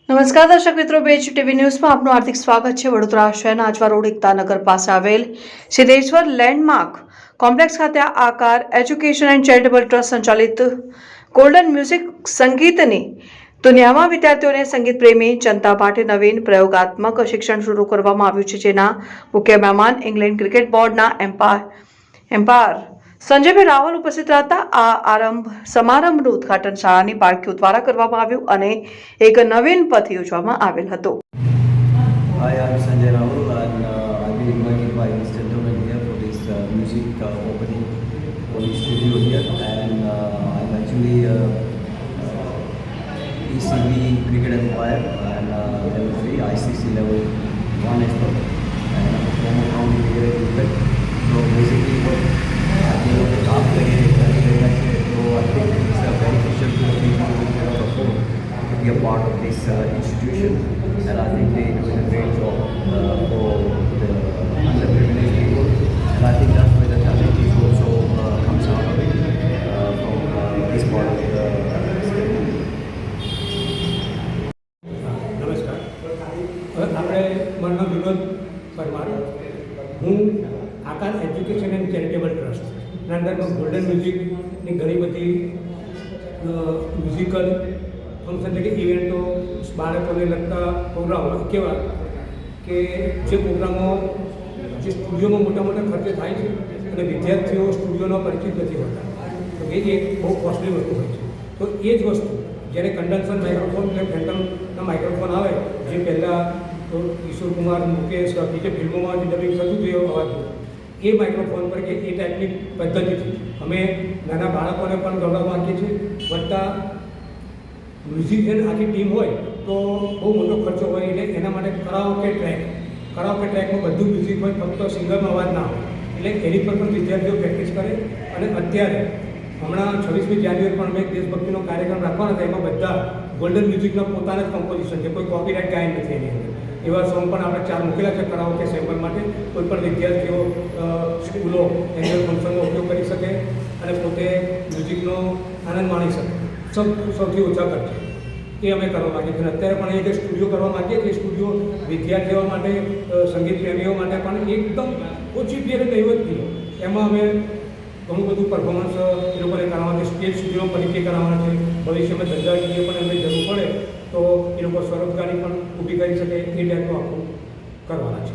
નમસ્કાર દર્શક મિત્રો, બેચ ટીવી ન્યૂઝમાં આપનું હાર્દિક સ્વાગત છે। વડોદરા શહેરના આજવા રોડ એકતાનગર પાસે આવેલ સિદ્ધેશ્વર લેન્ડમાર્ક કોમ્પ્લેક્સ ખાતે આકાર એજ્યુકેશન એન્ડ ચેરિટેબલ ટ્રસ્ટ સંચાલિત ગોલ્ડન મ્યુઝિક સંગીતની દુનિયામાં વિદ્યાર્થીઓને સંગીત પ્રેમી જનતા માટે નવીન પ્રયોગાત્મક શિક્ષણ શરૂ કરવામાં આવ્યું છે, જેના મુખ્ય મહેમાન ઇંગ્લેન્ડ ક્રિકેટ બોર્ડના એમ્પાયર સંજયભાઈ રાવલ ઉપસ્થિત હતા। આ આરંભ સમારંભનું ઉદ્ઘાટન શાળાની બાળકીઓ દ્વારા કરવામાં આવ્યું અને એક નવીન પથ યોજવામાં આવેલ હતો। Hi, I'm Sanjay Rahul and I've been invited by this gentleman here for this music opening for the studio here, and I'm actually ECB Cricket Empire and level 3 ICC level 1 as well, and I'm a former county player in cricket. So basically what I think of the job so I think it's beneficial to the people who cannot afford to be a part of this institution, and I think they're doing a great job for the underprivileged people, and I think that's where the talent is also comes out of it from this part of the નમસ્કાર, આપણે મારું વિનોદ પરમાર, હું આકાર education and charitable ટ્રસ્ટના અંદરમાં golden મ્યુઝિકની ઘણી બધી musical function એટલે કે ઇવેન્ટો, બાળકોને લગતા પ્રોગ્રામો કેવા કે જે પ્રોગ્રામો જે સ્ટુડિયોમાં મોટા મોટા ખર્ચે થાય છે અને વિદ્યાર્થીઓ સ્ટુડિયોનો પરિચિત નથી હોતા, તો એ એક બહુ કોસ્ટલી વસ્તુ હોય છે। તો એ જ વસ્તુ જ્યારે કન્ડન્સર માઇક્રોફોન એટલે ફેન્ટમના માઇક્રોફોન આવે, જે પહેલાં તો કિશોર કુમાર, મુકેશ, બીજે ફિલ્મોમાં જે ડબિંગ થતું હતું એ અવાજ, એ માઇક્રોફોન પર કે એ ટાઈપની પદ્ધતિથી અમે નાના બાળકોને પણ ગૌરવ માંગીએ છીએ, વત્તા મ્યુઝિશિયન આખી ટીમ હોય તો બહુ મોટો ખર્ચો હોય, એટલે એના માટે કરાઓકે ટ્રેકમાં બધું મ્યુઝિક હોય, ફક્ત સિંગરનો અવાજ ના હોય, એટલે એની પર પણ વિદ્યાર્થીઓ પ્રેક્ટિસ કરે। અને અત્યારે હમણાં 26મી જાન્યુઆરી પણ અમે દેશભક્તિનો કાર્યક્રમ રાખવાના હતા, એમાં બધા ગોલ્ડન મ્યુઝિકના પોતાના જ કમ્પોઝિશન છે, કોઈ કોપીરાઇટ ગાયન નથી એની અંદર। એવા સોંગ પણ આપણે 4 મૂકેલા છે કરાઓકે સેમ્પલ માટે, કોઈ પણ વિદ્યાર્થીઓ સ્કૂલો એન્યુઅલ ફંક્શનનો ઉપયોગ કરી શકે અને પોતે મ્યુઝિકનો આનંદ માણી શકે સૌથી ઓછા ખર્ચે, એ અમે કરવા માગીએ છીએ। અત્યારે પણ એ જે સ્ટુડિયો કરવા માગીએ છીએ, સ્ટુડિયો વિદ્યાર્થીઓ માટે, સંગીત પ્રેમીઓ માટે પણ એકદમ ઓછી ફી અને નહીવતથી એમાં અમે ઘણું બધું પરફોર્મન્સ એ લોકોને કરાવવા છે, સ્ટેજ સુધીનો પરિચય કરાવવાના છે। ભવિષ્યમાં ધંધાકીય પણ એમને જરૂર પડે તો એ લોકો સ્વરોજગારી પણ ઊભી કરી શકે, એ ટાઈપનું આખું કરવાના છે।